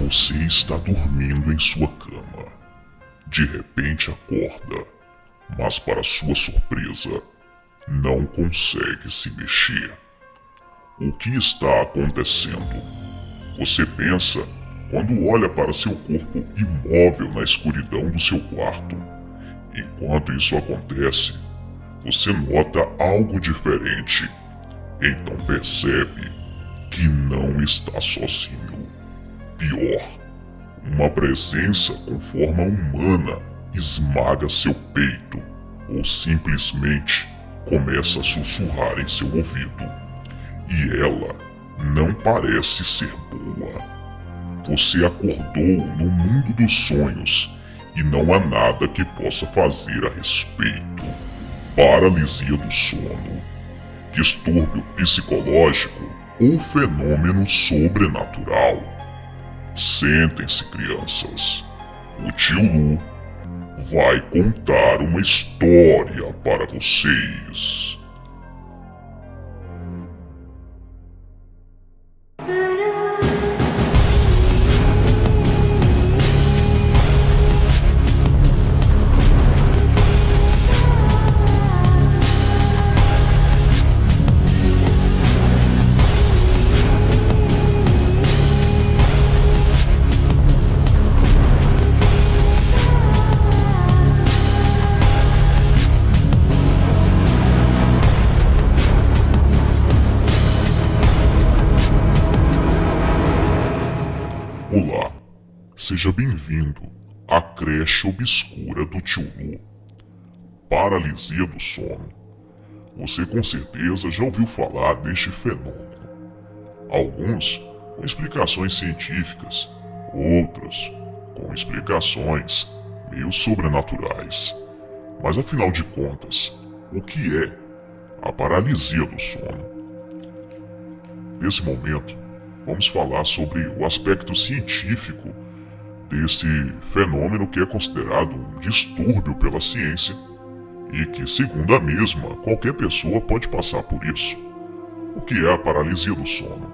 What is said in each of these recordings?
Você está dormindo em sua cama. De repente acorda, mas para sua surpresa, não consegue se mexer. O que está acontecendo? Você pensa quando olha para seu corpo imóvel na escuridão do seu quarto. Enquanto isso acontece, você nota algo diferente. Então percebe que não está sozinho. Pior, uma presença com forma humana esmaga seu peito ou simplesmente começa a sussurrar em seu ouvido. E ela não parece ser boa. Você acordou no mundo dos sonhos e não há nada que possa fazer a respeito. Paralisia do sono, distúrbio psicológico ou fenômeno sobrenatural. Sentem-se, crianças. O tio Lu vai contar uma história para vocês. Olá, seja bem-vindo à creche obscura do tio Lu. Paralisia do sono. Você com certeza já ouviu falar deste fenômeno. Alguns com explicações científicas, outros com explicações meio sobrenaturais. Mas afinal de contas, o que é a paralisia do sono? Nesse momento, vamos falar sobre o aspecto científico desse fenômeno que é considerado um distúrbio pela ciência e que, segundo a mesma, qualquer pessoa pode passar por isso. O que é a paralisia do sono?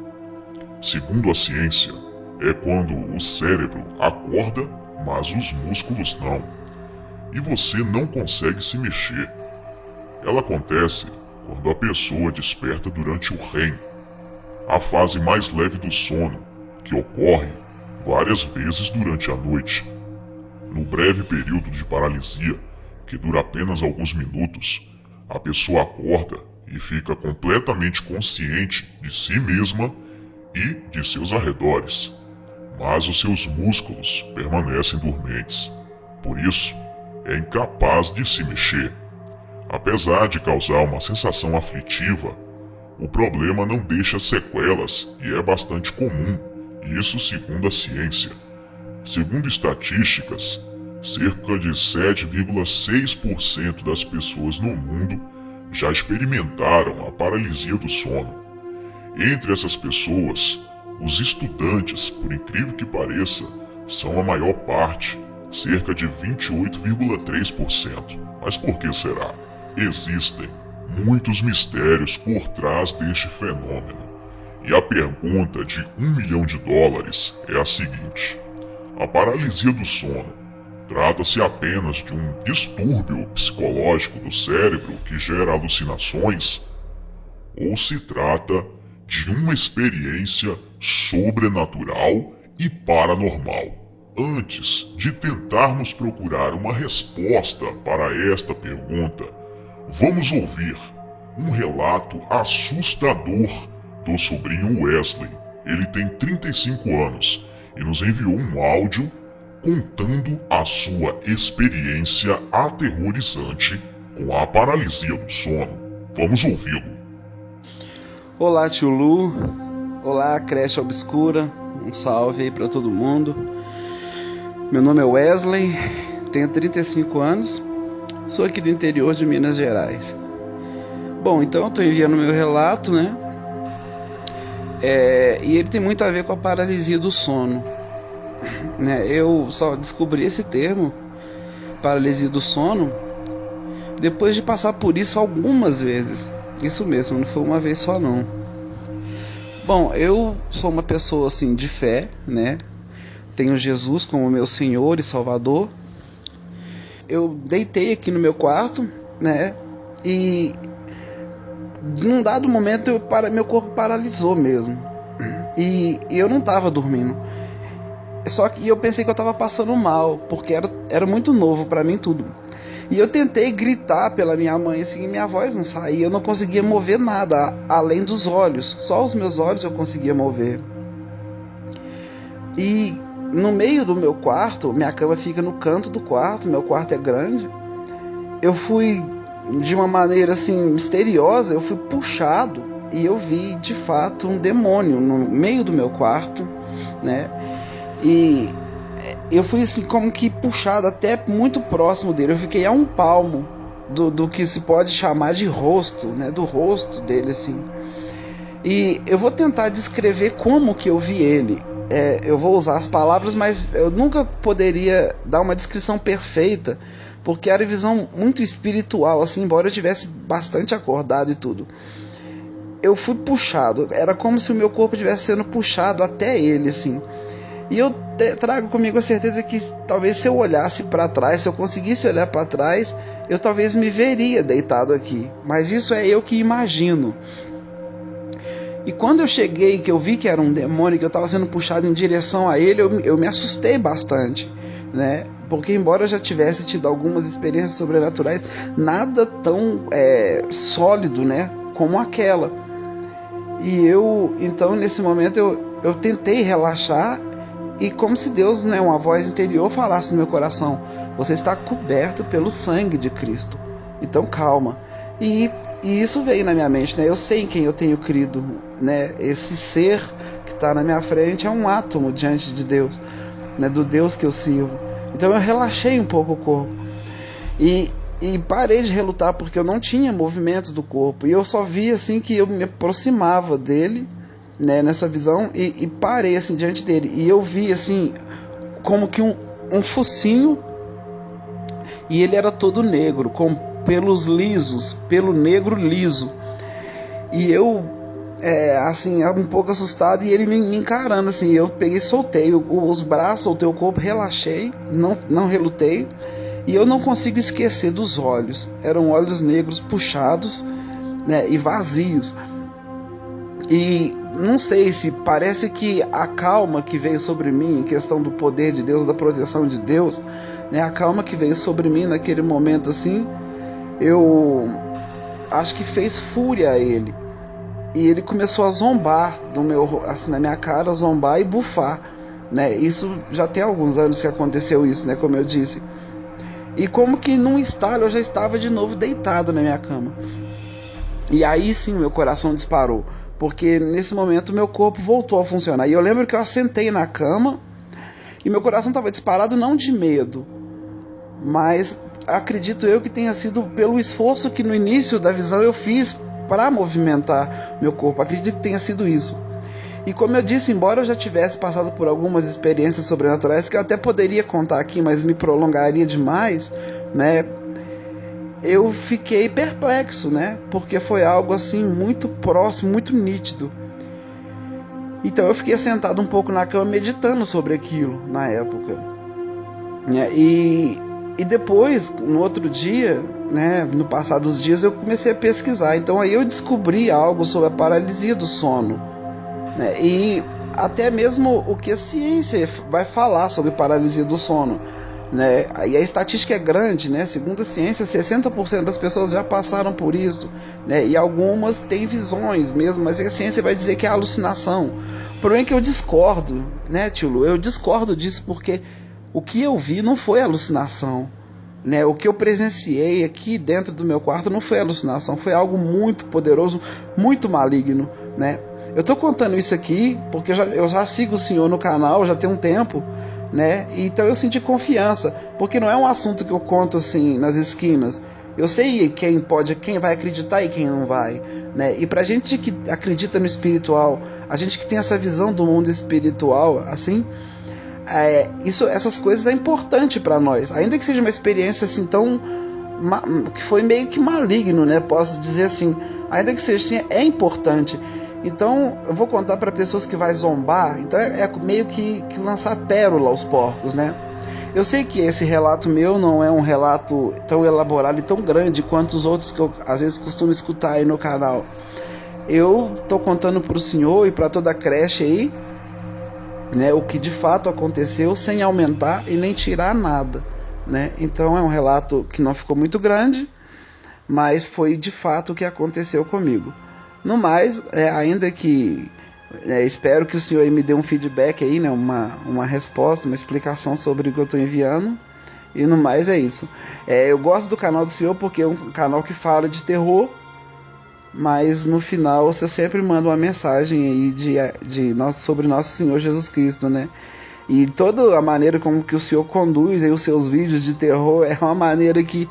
Segundo a ciência, é quando o cérebro acorda, mas os músculos não, e você não consegue se mexer. Ela acontece quando a pessoa desperta durante o REM, a fase mais leve do sono, que ocorre várias vezes durante a noite. No breve período de paralisia, que dura apenas alguns minutos, a pessoa acorda e fica completamente consciente de si mesma e de seus arredores, mas os seus músculos permanecem dormentes. Por isso, é incapaz de se mexer. Apesar de causar uma sensação aflitiva, o problema não deixa sequelas e é bastante comum, isso segundo a ciência. Segundo estatísticas, cerca de 7,6% das pessoas no mundo já experimentaram a paralisia do sono. Entre essas pessoas, os estudantes, por incrível que pareça, são a maior parte, cerca de 28,3%. Mas por que será? Existem muitos mistérios por trás deste fenômeno. E a pergunta de $1 milhão é a seguinte: a paralisia do sono trata-se apenas de um distúrbio psicológico do cérebro que gera alucinações? Ou se trata de uma experiência sobrenatural e paranormal? Antes de tentarmos procurar uma resposta para esta pergunta, vamos ouvir um relato assustador do sobrinho Wesley. Ele tem 35 anos e nos enviou um áudio contando a sua experiência aterrorizante com a paralisia do sono. Vamos ouvi-lo. Olá, tio Lu. Olá, creche obscura. Um salve aí pra todo mundo. Meu nome é Wesley, tenho 35 anos. Sou aqui do interior de Minas Gerais. Bom, então eu estou enviando meu relato, né? E ele tem muito a ver com a paralisia do sono, né? Eu só descobri esse termo, paralisia do sono, depois de passar por isso algumas vezes. Isso mesmo, não foi uma vez só não. Bom, eu sou uma pessoa assim de fé, né? tenho Jesus como meu Senhor e Salvador. Eu deitei aqui no meu quarto, né? E num dado momento meu corpo paralisou mesmo. E eu não estava dormindo. Só que eu pensei que eu estava passando mal, porque era muito novo para mim tudo. E eu tentei gritar pela minha mãe, assim, minha voz não saía, eu não conseguia mover nada, além dos olhos. Só os meus olhos eu conseguia mover. E no meio do meu quarto, minha cama fica no canto do quarto, meu quarto é grande. Eu fui, de uma maneira assim, misteriosa, eu fui puxado e eu vi, de fato, um demônio no meio do meu quarto, né? E eu fui assim, como que puxado até muito próximo dele. Eu fiquei a um palmo do que se pode chamar de rosto, né? Do rosto dele, assim. E eu vou tentar descrever como que eu vi ele. Eu vou usar as palavras, mas eu nunca poderia dar uma descrição perfeita, porque era visão muito espiritual, assim, embora eu tivesse bastante acordado e tudo. Eu fui puxado, era como se o meu corpo estivesse sendo puxado até ele, assim. E eu trago comigo a certeza que talvez se eu olhasse para trás, se eu conseguisse olhar para trás, eu talvez me veria deitado aqui. Mas isso é eu que imagino. E quando eu cheguei, que eu vi que era um demônio, que eu estava sendo puxado em direção a ele, eu me assustei bastante, né? Porque embora eu já tivesse tido algumas experiências sobrenaturais, nada tão sólido, né, como aquela. E então nesse momento eu tentei relaxar, e como se Deus, né, uma voz interior falasse no meu coração: você está coberto pelo sangue de Cristo, então calma. E isso veio na minha mente, né? Eu sei em quem eu tenho crido, né? Esse ser que está na minha frente é um átomo diante de Deus, né? Do Deus que eu sirvo. Então eu relaxei um pouco o corpo e parei de relutar, porque eu não tinha movimentos do corpo, e eu só vi assim que eu me aproximava dele, né? Nessa visão, e parei assim diante dele, e eu vi assim como que um focinho, e ele era todo negro, com pelos lisos, pelo negro liso. E eu, assim, um pouco assustado, e ele me encarando, assim. Eu peguei, soltei os braços, soltei o corpo, relaxei, não relutei. E eu não consigo esquecer dos olhos. Eram olhos negros puxados, né, e vazios. E não sei se parece que a calma que veio sobre mim, em questão do poder de Deus, da proteção de Deus, né, a calma que veio sobre mim naquele momento, assim, eu acho que fez fúria a ele, e ele começou a zombar assim, na minha cara, zombar e bufar, né? Isso já tem alguns anos que aconteceu isso, né? Como eu disse. E como que num estalo eu já estava de novo deitado na minha cama. E aí sim meu coração disparou, porque nesse momento meu corpo voltou a funcionar. E eu lembro que eu assentei na cama e meu coração estava disparado, não de medo, mas acredito eu que tenha sido pelo esforço que no início da visão eu fiz para movimentar meu corpo. Acredito que tenha sido isso. E como eu disse, embora eu já tivesse passado por algumas experiências sobrenaturais que eu até poderia contar aqui, mas me prolongaria demais, né? Eu fiquei perplexo, né? Porque foi algo assim muito próximo, muito nítido. Então eu fiquei sentado um pouco na cama meditando sobre aquilo na época, né? E depois, no outro dia, né, no passar dos dias, eu comecei a pesquisar. Então aí eu descobri algo sobre a paralisia do sono, né? E até mesmo o que a ciência vai falar sobre paralisia do sono, né? E a estatística é grande, né? Segundo a ciência, 60% das pessoas já passaram por isso, né? E algumas têm visões mesmo, mas a ciência vai dizer que é alucinação. O problema é que eu discordo, né, tio Lu? Eu discordo disso, porque o que eu vi não foi alucinação, né? O que eu presenciei aqui dentro do meu quarto não foi alucinação, foi algo muito poderoso, muito maligno, né? Eu estou contando isso aqui porque eu já sigo o senhor no canal, já tem um tempo, né? Então eu senti confiança, porque não é um assunto que eu conto assim nas esquinas. Eu sei quem vai acreditar e quem não vai, né? E pra gente que acredita no espiritual, a gente que tem essa visão do mundo espiritual, assim, essas coisas é importante para nós, ainda que seja uma experiência assim tão que foi meio que maligno, né? Posso dizer assim, ainda que seja assim, é importante. Então eu vou contar para pessoas que vai zombar. Então é meio que lançar pérola aos porcos, né? Eu sei que esse relato meu não é um relato tão elaborado e tão grande quanto os outros que eu às vezes costumo escutar aí no canal. Eu tô contando para o senhor e para toda a creche aí, né, o que de fato aconteceu, sem aumentar e nem tirar nada, né? Então é um relato que não ficou muito grande, mas foi de fato o que aconteceu comigo. No mais, ainda que espero que o senhor aí me dê um feedback aí, né, uma resposta, uma explicação sobre o que eu estou enviando. E no mais é isso. Eu gosto do canal do senhor porque é um canal que fala de terror, mas no final você sempre manda uma mensagem aí sobre nosso Senhor Jesus Cristo, né? E toda a maneira como que o senhor conduz aí os seus vídeos de terror é uma maneira que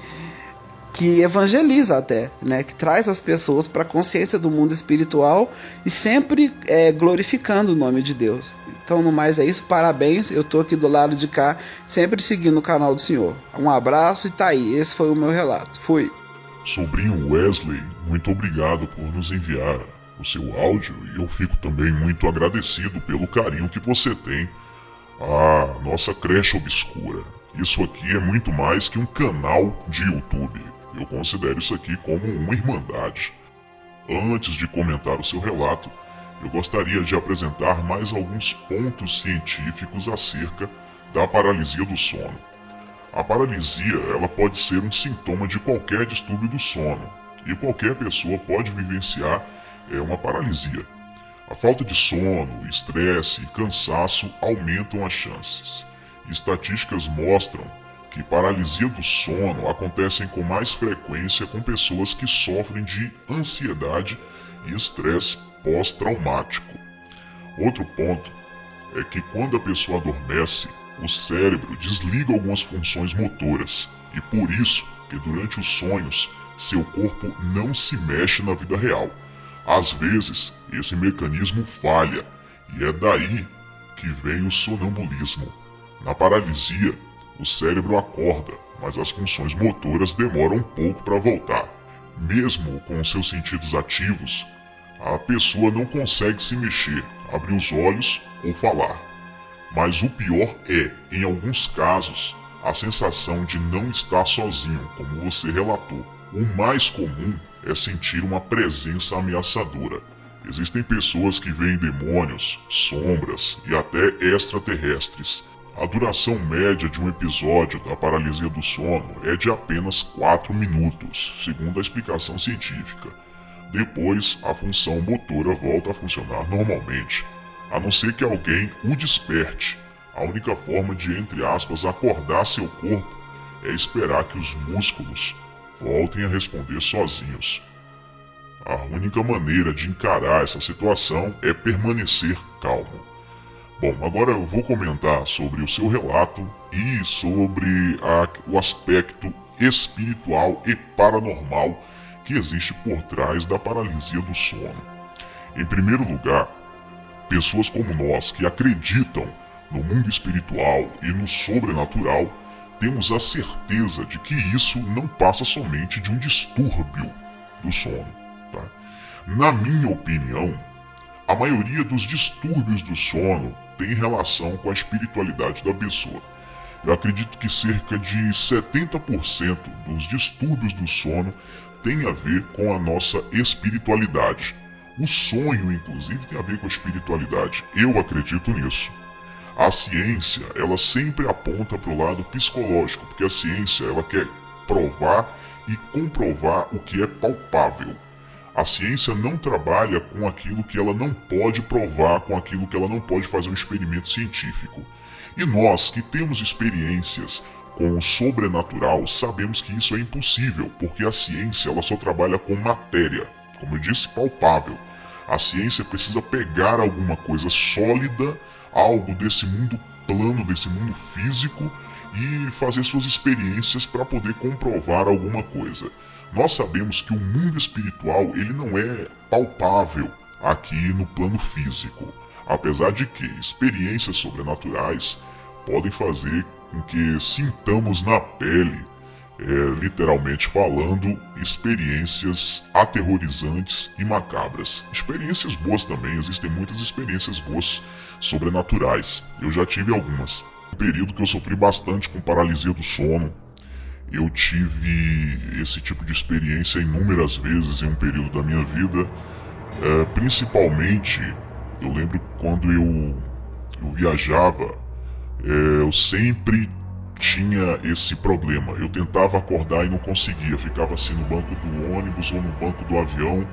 evangeliza até, né? Que traz as pessoas para a consciência do mundo espiritual e sempre glorificando o nome de Deus. Então, no mais é isso, parabéns, eu tô aqui do lado de cá, sempre seguindo o canal do senhor. Um abraço e tá aí, esse foi o meu relato. Fui. Sobrinho Wesley, muito obrigado por nos enviar o seu áudio e eu fico também muito agradecido pelo carinho que você tem à nossa creche obscura. Isso aqui é muito mais que um canal de YouTube. Eu considero isso aqui como uma irmandade. Antes de comentar o seu relato, eu gostaria de apresentar mais alguns pontos científicos acerca da paralisia do sono. A paralisia, ela pode ser um sintoma de qualquer distúrbio do sono, e qualquer pessoa pode vivenciar uma paralisia. A falta de sono, estresse e cansaço aumentam as chances. Estatísticas mostram que paralisia do sono acontecem com mais frequência com pessoas que sofrem de ansiedade e estresse pós-traumático. Outro ponto é que quando a pessoa adormece, o cérebro desliga algumas funções motoras e por isso que durante os sonhos seu corpo não se mexe na vida real. Às vezes, esse mecanismo falha e é daí que vem o sonambulismo. Na paralisia, o cérebro acorda, mas as funções motoras demoram um pouco para voltar. Mesmo com seus sentidos ativos, a pessoa não consegue se mexer, abrir os olhos ou falar. Mas o pior é, em alguns casos, a sensação de não estar sozinho, como você relatou. O mais comum é sentir uma presença ameaçadora. Existem pessoas que veem demônios, sombras e até extraterrestres. A duração média de um episódio da paralisia do sono é de apenas 4 minutos, segundo a explicação científica. Depois, a função motora volta a funcionar normalmente, a não ser que alguém o desperte. A única forma de, entre aspas, acordar seu corpo é esperar que os músculos voltem a responder sozinhos. A única maneira de encarar essa situação é permanecer calmo. Bom, agora eu vou comentar sobre o seu relato e sobre o aspecto espiritual e paranormal que existe por trás da paralisia do sono. Em primeiro lugar, pessoas como nós que acreditam no mundo espiritual e no sobrenatural, temos a certeza de que isso não passa somente de um distúrbio do sono. Tá? Na minha opinião, a maioria dos distúrbios do sono tem relação com a espiritualidade da pessoa. Eu acredito que cerca de 70% dos distúrbios do sono tem a ver com a nossa espiritualidade. O sonho, inclusive, tem a ver com a espiritualidade. Eu acredito nisso. A ciência, ela sempre aponta para o lado psicológico, porque a ciência, ela quer provar e comprovar o que é palpável. A ciência não trabalha com aquilo que ela não pode provar, com aquilo que ela não pode fazer um experimento científico. E nós, que temos experiências com o sobrenatural, sabemos que isso é impossível, porque a ciência, ela só trabalha com matéria, como eu disse, palpável. A ciência precisa pegar alguma coisa sólida, algo desse mundo plano, desse mundo físico, e fazer suas experiências para poder comprovar alguma coisa. Nós sabemos que o mundo espiritual, ele não é palpável aqui no plano físico, apesar de que experiências sobrenaturais podem fazer com que sintamos na pele literalmente falando, experiências aterrorizantes e macabras. Experiências boas também, existem muitas experiências boas sobrenaturais. Eu já tive algumas. Um período que eu sofri bastante com paralisia do sono. Eu tive esse tipo de experiência inúmeras vezes em um período da minha vida. Principalmente, eu lembro quando eu viajava, eu sempre tinha esse problema. Eu tentava acordar e não conseguia. Ficava assim no banco do ônibus ou no banco do avião,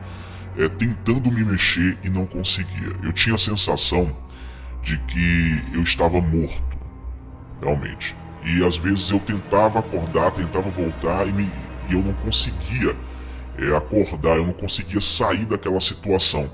tentando me mexer e não conseguia. Eu tinha a sensação de que eu estava morto, realmente. E às vezes eu tentava acordar, tentava voltar e eu não conseguia acordar, eu não conseguia sair daquela situação.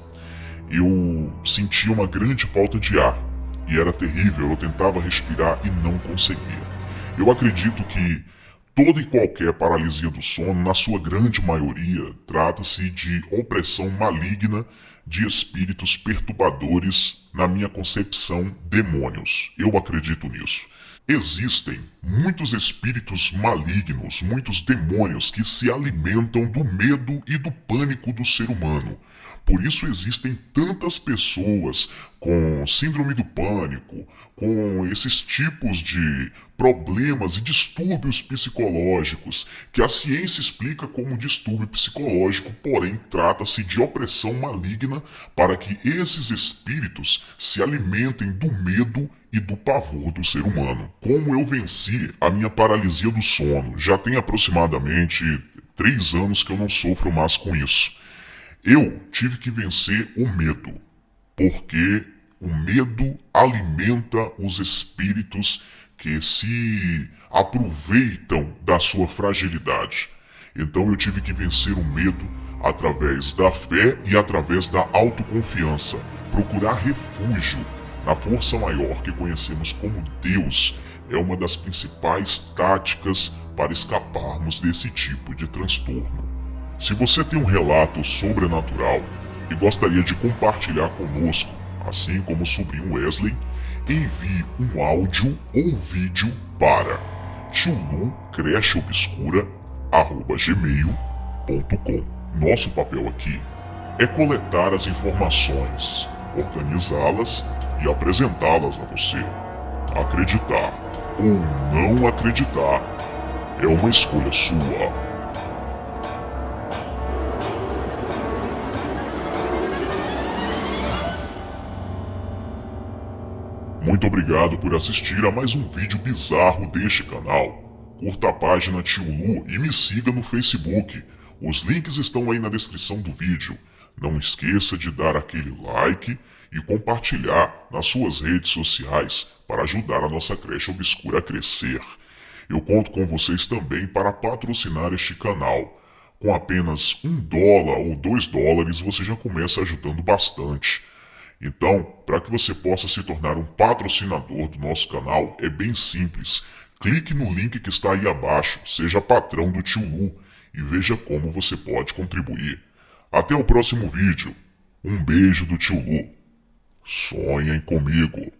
Eu sentia uma grande falta de ar e era terrível, eu tentava respirar e não conseguia. Eu acredito que toda e qualquer paralisia do sono, na sua grande maioria, trata-se de opressão maligna de espíritos perturbadores, na minha concepção, demônios. Eu acredito nisso. Existem muitos espíritos malignos, muitos demônios que se alimentam do medo e do pânico do ser humano. Por isso existem tantas pessoas com síndrome do pânico, com esses tipos de problemas e distúrbios psicológicos, que a ciência explica como distúrbio psicológico, porém trata-se de opressão maligna para que esses espíritos se alimentem do medo e do pavor do ser humano. Como eu venci a minha paralisia do sono? Já tem aproximadamente 3 anos que eu não sofro mais com isso. Eu tive que vencer o medo, porque o medo alimenta os espíritos que se aproveitam da sua fragilidade. Então eu tive que vencer o medo através da fé e através da autoconfiança, procurar refúgio na força maior que conhecemos como Deus. É uma das principais táticas para escaparmos desse tipo de transtorno. Se você tem um relato sobrenatural e gostaria de compartilhar conosco, assim como o sobrinho Wesley, envie um áudio ou vídeo para tiulucrecheobscura@gmail.com. Nosso papel aqui é coletar as informações, organizá-las e apresentá-las a você. Acreditar ou não acreditar é uma escolha sua. Muito obrigado por assistir a mais um vídeo bizarro deste canal. Curta a página Tio Lu e me siga no Facebook. Os links estão aí na descrição do vídeo. Não esqueça de dar aquele like e compartilhar nas suas redes sociais para ajudar a nossa creche obscura a crescer. Eu conto com vocês também para patrocinar este canal. Com apenas $1 ou $2 você já começa ajudando bastante. Então, para que você possa se tornar um patrocinador do nosso canal, é bem simples. Clique no link que está aí abaixo, seja patrão do Tio Lu e veja como você pode contribuir. Até o próximo vídeo. Um beijo do Tio Lu. Sonhem comigo.